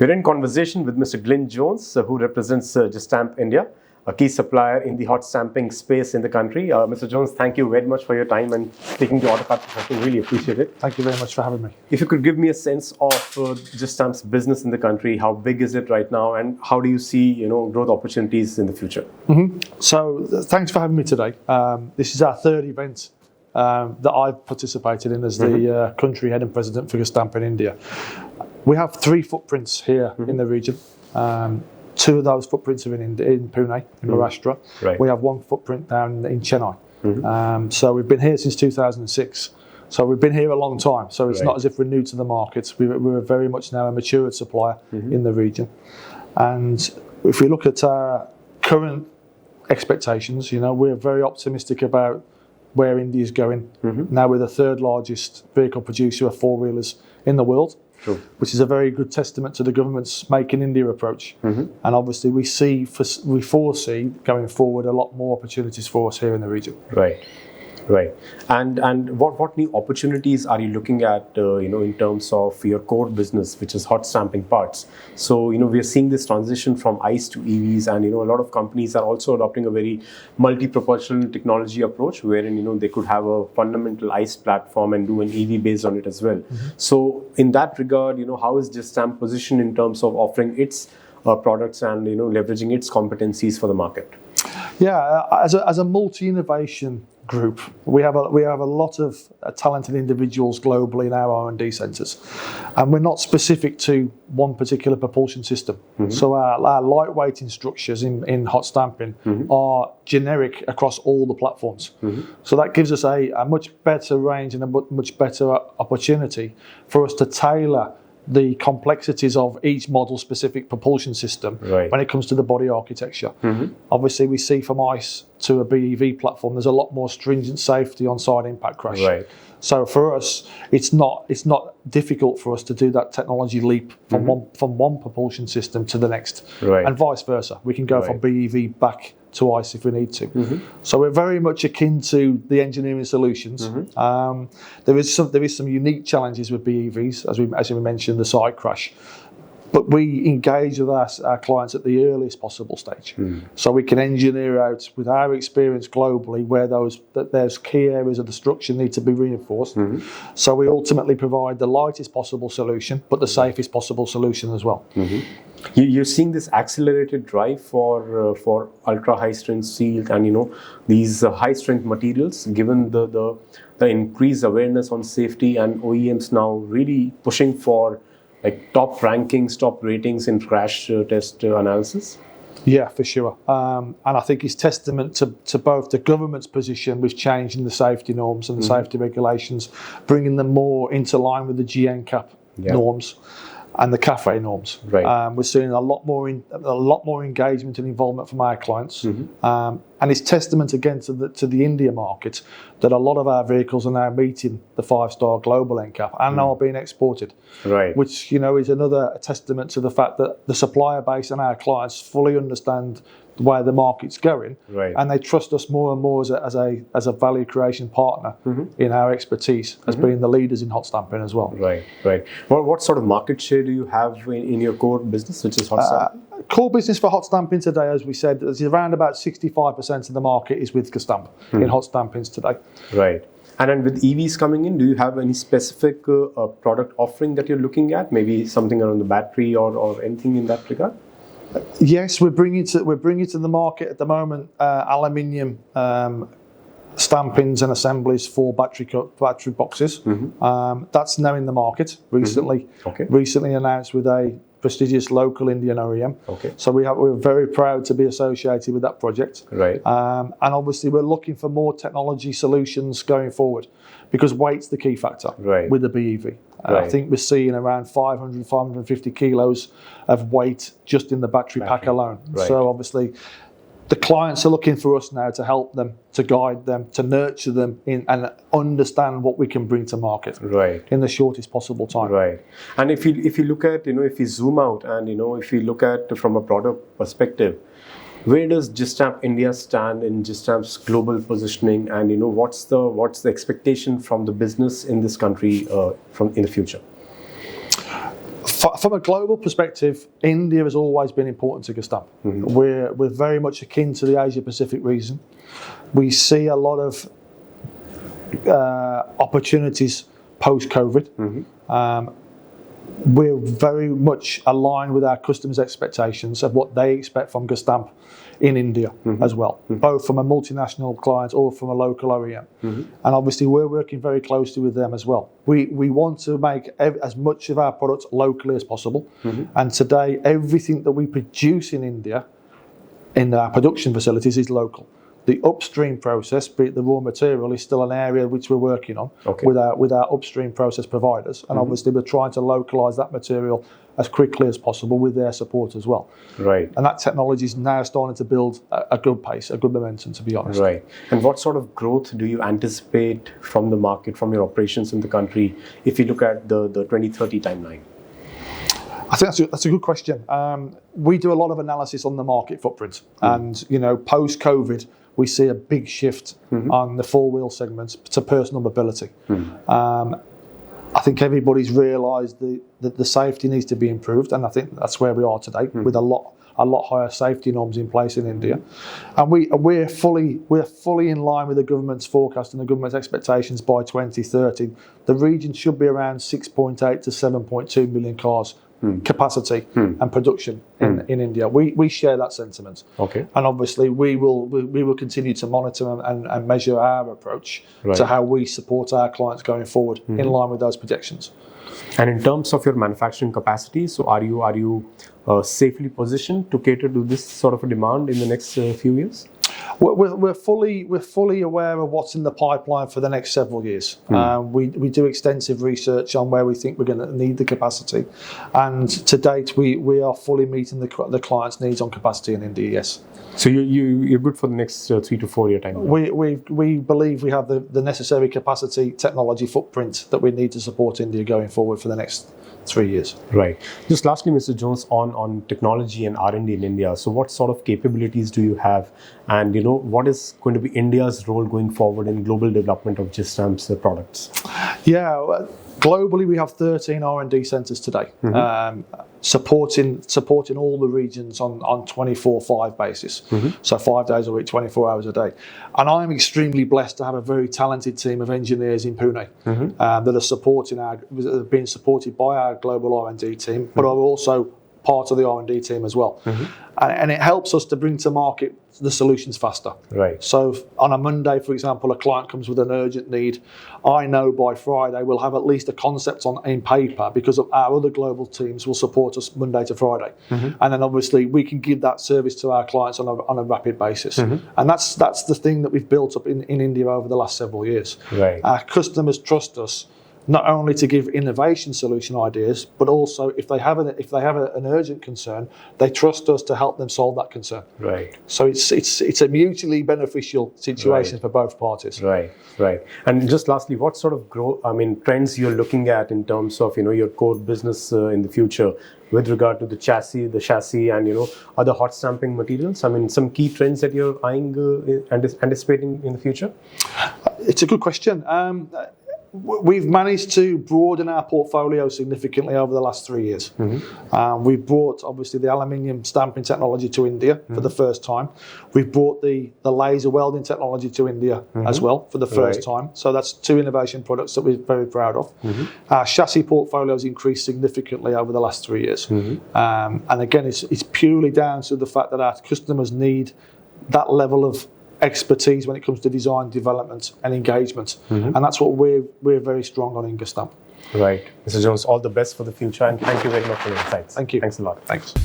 We're in conversation with Mr. Glyn Jones, who represents Gestamp India, a key supplier in the hot stamping space in the country. Mr. Jones, thank you very much for your time and speaking to Autocar Professional. Really appreciate it. Thank you very much for having me. If you could give me a sense of Gestamp's business in the country, how big is it right now, and how do you see growth opportunities in the future? So thanks for having me today. This is our third event that I've participated in as the country head and president for Gestamp in India. We have 3 footprints here in the region. 2 of those footprints are in Pune, in Maharashtra. Right. We have 1 footprint down in Chennai. So we've been here since 2006. So we've been here a long time. So it's not as if we're new to the market. We're very much now a matured supplier in the region. And if we look at our current expectations, we're very optimistic about where India is going. Now we're the 3rd largest vehicle producer of 4-wheelers in the world. True. Which is a very good testament to the government's Make in India approach. And obviously we foresee going forward a lot more opportunities for us here in the region. Right. And what new opportunities are you looking at, in terms of your core business, which is hot stamping parts? So, we are seeing this transition from ICE to EVs, and, a lot of companies are also adopting a very multi-propulsion technology approach, wherein, they could have a fundamental ICE platform and do an EV based on it as well. So, in that regard, how is Gestamp positioned in terms of offering its products and, leveraging its competencies for the market? Yeah, as a multi-innovation group, we have a lot of talented individuals globally in our R&D centres, and we're not specific to one particular propulsion system. So our lightweighting structures in hot stamping are generic across all the platforms. So that gives us a much better range and a much better opportunity for us to tailor the complexities of each model-specific propulsion system when it comes to the body architecture. Obviously, we see from ICE to a BEV platform, there's a lot more stringent safety on side impact crash. So for us, it's not difficult for us to do that technology leap from one propulsion system to the next, and vice versa. We can go from BEV back to ICE if we need to. So we're very much akin to the engineering solutions. There is some unique challenges with BEVs, as we mentioned, the side crash. But we engage with our clients at the earliest possible stage. So we can engineer out, with our experience globally, where there's key areas of the structure need to be reinforced. So we ultimately provide the lightest possible solution, but the safest possible solution as well. You're seeing this accelerated drive for ultra high strength steel and these high strength materials, given the increased awareness on safety, and OEMs now really pushing for top rankings, top ratings in crash test analysis? Yeah, for sure. And I think it's testament to both the government's position with changing the safety norms and the safety regulations, bringing them more into line with the GNCAP norms and the CAFE norms. We're seeing a lot more engagement and involvement from our clients, and it's testament again to the India market that a lot of our vehicles are now meeting the 5-star global NCAP and are being exported. Which is another testament to the fact that the supplier base and our clients fully understand where the market's going, and they trust us more and more as a value creation partner in our expertise as being the leaders in hot stamping as well. Well, what sort of market share do you have in your core business, which is hot stamping? Core business for hot stamping today, as we said, is around about 65% of the market is with Gestamp in hot stampings today. And then with EVs coming in, do you have any specific product offering that you're looking at? Maybe something around the battery or anything in that regard? Yes, we're bringing to the market at the moment aluminium stampings and assemblies for battery boxes. That's now in the market recently. Recently announced with a prestigious local Indian OEM. So we're very proud to be associated with that project. And obviously we're looking for more technology solutions going forward, because weight's the key factor with the BEV. I think we're seeing around 500, 550 kilos of weight just in the battery pack alone. So obviously the clients are looking for us now to help them, to guide them, to nurture them and understand what we can bring to market in the shortest possible time. And if you look at, if you zoom out and, if you look at from a product perspective, where does Gestamp India stand in Gestamp's global positioning, and what's the expectation from the business in this country in the future? From a global perspective, India has always been important to Gestamp. We're very much akin to the Asia Pacific region. We see a lot of opportunities post-COVID. We're very much aligned with our customers' expectations of what they expect from Gestamp in India as well, both from a multinational client or from a local OEM. And obviously we're working very closely with them as well. We want to make as much of our products locally as possible. And today, everything that we produce in India, in our production facilities, is local. The upstream process, be it the raw material, is still an area which we're working on with our upstream process providers. And obviously we're trying to localise that material as quickly as possible with their support as well. Right. And that technology is now starting to build a good pace, a good momentum, to be honest. Right. And what sort of growth do you anticipate from the market, from your operations in the country, if you look at the 2030 timeline? I think that's a good question. We do a lot of analysis on the market footprint. And, post-COVID, we see a big shift on the four-wheel segments to personal mobility. I think everybody's realised that the safety needs to be improved, and I think that's where we are today, with a lot higher safety norms in place in India. And we're fully in line with the government's forecast and the government's expectations by 2030. The region should be around 6.8 to 7.2 million cars capacity and production in India. We share that sentiment. Okay. And obviously we will continue to monitor and measure our approach to how we support our clients going forward in line with those projections. And in terms of your manufacturing capacity, so are you safely positioned to cater to this sort of a demand in the next few years? We're fully aware of what's in the pipeline for the next several years. We do extensive research on where we think we're going to need the capacity, and to date we are fully meeting the client's needs on capacity in India. Yes. So you're good for the next 3 to 4 year time. We believe we have the necessary capacity, technology footprint that we need to support India going forward for the next 3 years. Right. Just lastly, Mr. Jones, on technology and R&D in India. So what sort of capabilities do you have? And, what is going to be India's role going forward in global development of Gestamp's products? Yeah. Globally, we have 13 R&D centres today, supporting all the regions on 24/5 basis. So 5 days a week, 24 hours a day. And I'm extremely blessed to have a very talented team of engineers in Pune that are being supported by our global R&D team, but are also part of the R&D team as well. And it helps us to bring to market the solutions faster. Right. So on a Monday, for example, a client comes with an urgent need. I know by Friday we'll have at least a concept in paper, because our other global teams will support us Monday to Friday. And then obviously we can give that service to our clients on a rapid basis. And that's the thing that we've built up in India over the last several years. Right. Our customers trust us not only to give innovation solution ideas, but also if they have an urgent concern, they trust us to help them solve that concern. Right. So it's a mutually beneficial situation for both parties. Right. And just lastly, what sort of trends you're looking at in terms of your core business in the future with regard to the chassis and other hot stamping materials? Some key trends that you're eyeing and anticipating in the future? It's a good question. We've managed to broaden our portfolio significantly over the last 3 years. We've brought, obviously, the aluminium stamping technology to India for the first time. We've brought the laser welding technology to India as well for the first time. So that's 2 innovation products that we're very proud of. Our chassis portfolio has increased significantly over the last 3 years. And again, it's purely down to the fact that our customers need that level of expertise when it comes to design, development and engagement. And that's what we're very strong on in Gestamp. Right. Mr. Jones, all the best for the future, and thank you very much for your insights. Thank you. Thanks a lot. Thanks.